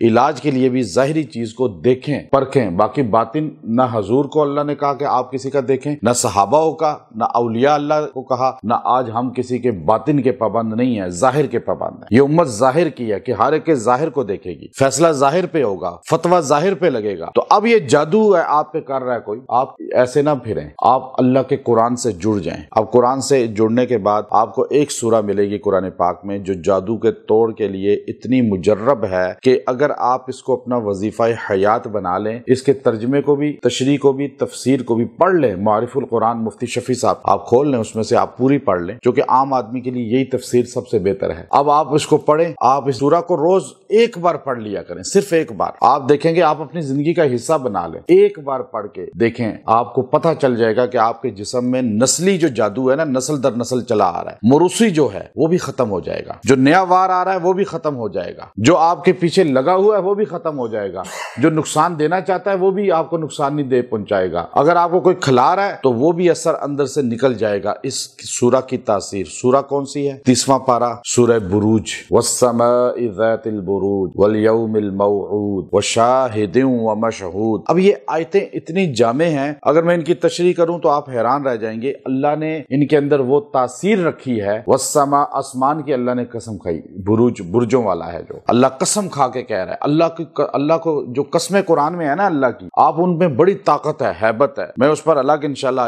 علاج کے لیے بھی ظاہری چیز کو دیکھیں، پرکھیں۔ باقی باطن نہ حضور کو اللہ نے کہا کہ آپ کسی کا دیکھیں، نہ صحابہ کا، نہ اولیاء اللہ کو کہا، نہ آج ہم کسی کے باطن کے پابند نہیں ہیں، ظاہر کے پابند ہیں۔ یہ امت ظاہر کی ہے کہ ہر ایک کے ظاہر کو دیکھے گی، فیصلہ ظاہر پہ ہوگا، فتویٰ ظاہر پہ لگے گا۔ تو اب یہ جادو ہے آپ پہ کر رہا ہے کوئی، آپ ایسے نہ پھریں، آپ اللہ کے قرآن سے جڑ جائیں۔ اب قرآن سے جڑنے کے بعد آپ کو ایک سورہ ملے گی قرآن پاک میں جو جادو کے توڑ کے لیے اتنی مجرب ہے کہ اگر آپ اس کو اپنا وظیفہ حیات بنا لیں، اس کے ترجمے کو بھی، تشریح کو بھی، تفسیر کو بھی پڑھ لیں، معارف القرآن مفتی شفیع صاحب آپ کھول لیں، اس میں سے آپ پوری پڑھ لیں، جو کہ عام آدمی کے لیے یہی تفسیر سب سے بہتر ہے۔ اب آپ اس کو پڑھیں، آپ اس سورہ کو روز ایک بار پڑھ لیا کریں، صرف ایک بار۔ آپ دیکھیں گے آپ اپنی زندگی کا حصہ بنا لیں، ایک بار پڑھ کے دیکھیں، آپ کو پتہ چل جائے گا کہ آپ کے جسم میں نسلی جو جادو ہے نا، نسل در نسل چلا آ رہا ہے، موروثی جو ہے وہ بھی ختم ہو جائے گا، جو نیا وار آ رہا ہے وہ بھی ختم ہو جائے گا، جو آپ کے پیچھے لگا ہوا ہے وہ بھی ختم ہو جائے گا، جو نقصان دینا چاہتا ہے وہ بھی آپ کو نقصان نہیں دے پہنچائے گا، اگر آپ کو کوئی کھلا رہا ہے تو وہ بھی اثر اندر سے نکل جائے گا۔ اس سورہ کی تاثیر، سورہ کون سی ہے؟ 30واں پارہ، سورہ بروج، والسماء ذات البروج والیوم الموعود وشاہد ومشہود۔ اب یہ آیتیں اتنی جامع ہیں، اگر میں ان کی تشریح کروں تو آپ حیران رہ جائیں گے۔ اللہ نے ان کے اندر وہ تاثیر رکھی ہے، والسماء آسمان کی اللہ نے قسم کھائی، بروج برجوں والا ہے جو اللہ قسم کھا کے کہہ رہا ہے۔ اللہ کو جو قسمیں قرآن میں ہے نا اللہ کی، آپ ان میں بڑی طاقت ہے، ہیبت ہے، میں اس پر الگ انشاءاللہ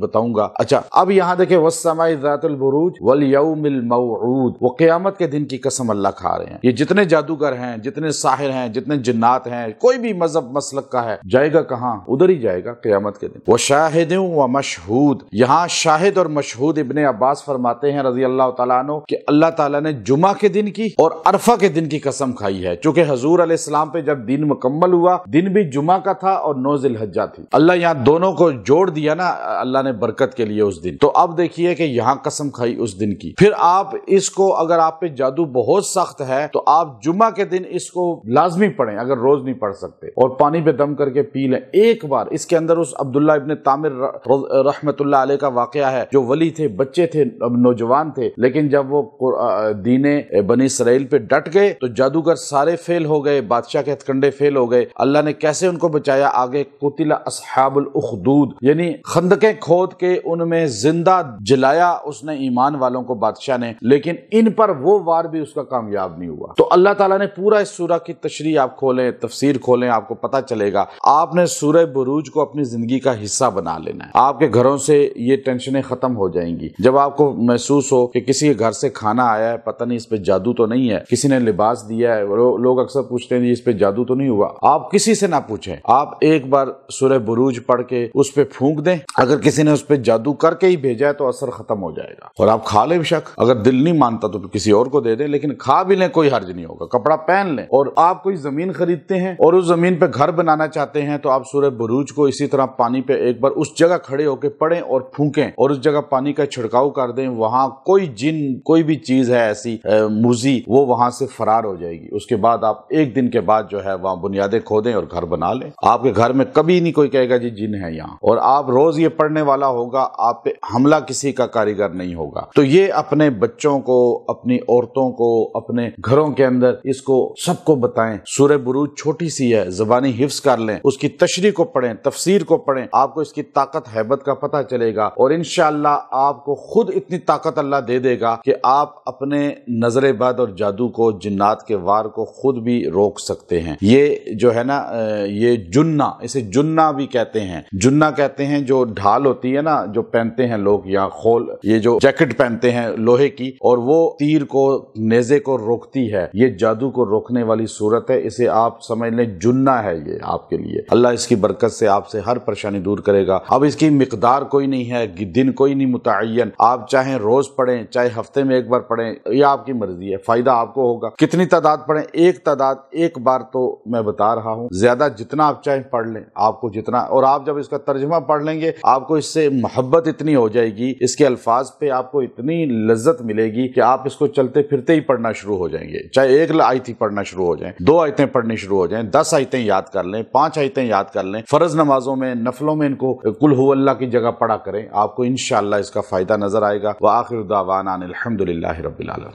بتاؤں گا۔ اچھا اب یہاں دیکھیں والسماء ذات البروج والیوم الموعود، وہ قیامت کے دن کی قسم اللہ کھا رہے ہیں۔ یہ جتنے جادوگر ہیں، جتنے ساحر ہیں، جتنے جنات ہیں، کوئی بھی مذہب مسلک کا ہے، جائے گا کہاں؟ ادھر ہی جائے گا قیامت کے دن۔ وشاہد ومشہود، یہاں شاہد اور مشہود ابن عباس فرماتے ہیں رضی اللہ تعالیٰ عنہ کہ اللہ تعالیٰ نے جمعہ کے دن کی اور عرفہ کے دن کی قسم کھائی ہے، چونکہ حضور علیہ السلام پہ جب دین مکمل ہوا، دن بھی جمعہ کا تھا اور 9 ذی الحجہ تھی، اللہ یہاں دونوں کو جوڑ دیا نا اللہ نے برکت کے لیے اس دن۔ تو اب دیکھیے کہ یہاں قسم کھائی اس دن کی۔ پھر آپ اس کو، اگر آپ پہ جادو بہت سخت ہے تو آپ جمعہ کے دن اس کو لازمی پڑھیں، اگر روز نہیں پڑھ سکتے، اور پانی پہ دم کر کے پی لیں ایک بار۔ اس کے اندر اس عبداللہ ابن تامر رحمت اللہ علیہ کا واقعہ ہے، جو ولی تھے، بچے تھے، نوجوان تھے، لیکن جب وہ دین بنی اسرائیل پہ ڈٹ گئے تو جادوگر سارے فیل ہو گئے، بادشاہ کے ہتھکنڈے فیل ہو گئے۔ اللہ نے کیسے ان کو بچایا؟ آگے قتل اصحاب الاخدود، یعنی خندقیں کھود کے ان میں زندہ جلایا اس نے ایمان والوں کو بادشاہ نے، لیکن ان پر وہ وار بھی اس کا کامیاب نہیں ہوا۔ تو اللہ تعالیٰ نے پورا اس سورہ کی تشریح آپ کھولیں، تفسیر کھولیں، آپ کو پتہ چلے گا۔ آپ نے سورہ بروج کو اپنی زندگی کا حصہ بنا لینا ہے، آپ کے گھروں سے یہ ٹینشنیں ختم ہو جائیں گی۔ جب آپ کو محسوس ہو کہ کسی کے گھر سے کھانا آیا ہے، پتہ نہیں اس پہ جادو تو نہیں ہے، کسی نے لباس دیا ہے، لوگ اکثر پوچھتے ہیں اس پہ جادو تو نہیں ہوا، آپ کسی سے نہ پوچھیں، آپ ایک بار سورہ بروج پڑھ کے اس پہ پھونک دیں، اگر کسی نے اس پہ جادو کر کے ہی بھیجا ہے تو اثر ختم ہو جائے گا۔ اور آپ کھا لیں شک، اگر دل نہیں مانتا تو کسی اور کو دے دیں، لیکن کھا بھی لیں، کوئی حرج نہیں ہوگا، کپڑا پہن لیں۔ اور آپ کوئی زمین خریدتے ہیں اور اس زمین پہ گھر بنانا چاہتے ہیں تو آپ سورہ بروج کو اسی طرح پانی پہ ایک بار اس جگہ کھڑے ہو کے پڑھیں اور پھونکیں، اور اس جگہ پانی کا چھڑکاؤ کر دیں، وہاں کوئی جن، کوئی بھی چیز ہے ایسی موذی، وہ وہاں سے فرار ہو جائے گی۔ اس کے بعد آپ ایک دن کے بعد جو ہے وہاں بنیادیں کھودیں اور گھر بنا لیں، آپ کے گھر میں کبھی نہیں کوئی کہے گا جی جن ہے یہاں، اور آپ روز یہ پڑھنے والا ہوگا، آپ پہ حملہ کسی کا کاریگر نہیں ہوگا۔ تو یہ اپنے بچوں کو، اپنی عورتوں کو، اپنے گھروں کے اندر اس کو سب کو بتائیں۔ سورہ بروج چھوٹی سی ہے، زبانی حفظ کر لیں، اس کی تشریح کو پڑھیں، تفسیر کو پڑھیں، آپ کو اس کی طاقت ہیبت کا پتہ چلے گا، اور انشاءاللہ آپ کو خود اتنی طاقت اللہ دے دے گا کہ آپ اپنے نظر بد اور جادو کو، جنات کے وار کو خود بھی روک سکتے ہیں۔ یہ جو ہے نا، یہ جنہ، اسے جنہ بھی کہتے ہیں، جنہ کہتے ہیں جو ڈھال ہوتی ہے نا، جو پہنتے ہیں لوگ، یا خول، یہ جو جیکٹ پہنتے ہیں لوہے کی، اور وہ تیر کو، نیزے کو روکتی ہے، یہ جادو کو روکنے والی صورت ہے، اسے آپ سمجھ لیں جنہ ہے یہ آپ کے لیے۔ اللہ اس کی برکت سے آپ سے ہر پریشانی دور کرے گا۔ اب اس کی مقدار کوئی نہیں ہے، دن کوئی نہیں متعین، آپ چاہیں روز پڑھیں، چاہے ہفتے میں ایک بار پڑھیں، یہ آپ کی مرضی ہے، فائدہ آپ کو ہوگا۔ کتنی تعداد پڑھیں؟ ایک تعداد ایک بار تو میں بتا بتا رہا ہوں، زیادہ جتنا آپ چاہیں پڑھ لیں، آپ کو جتنا، اور آپ جب اس کا ترجمہ پڑھ لیں گے آپ کو اس سے محبت اتنی ہو جائے گی، اس کے الفاظ پہ آپ کو اتنی لذت ملے گی کہ آپ اس کو چلتے پھرتے ہی پڑھنا شروع ہو جائیں گے، چاہے ایک آیت ہی پڑھنا شروع ہو جائیں، 2 آیتیں پڑھنی شروع ہو جائیں، 10 آیتیں یاد کر لیں، 5 آیتیں یاد کر لیں، فرض نمازوں میں، نفلوں میں ان کو قل هو اللہ کی جگہ پڑھا کریں، آپ کو انشاءاللہ اس کا فائدہ نظر آئے گا۔ وآخر دعوانا ان الحمد للہ رب العالمین۔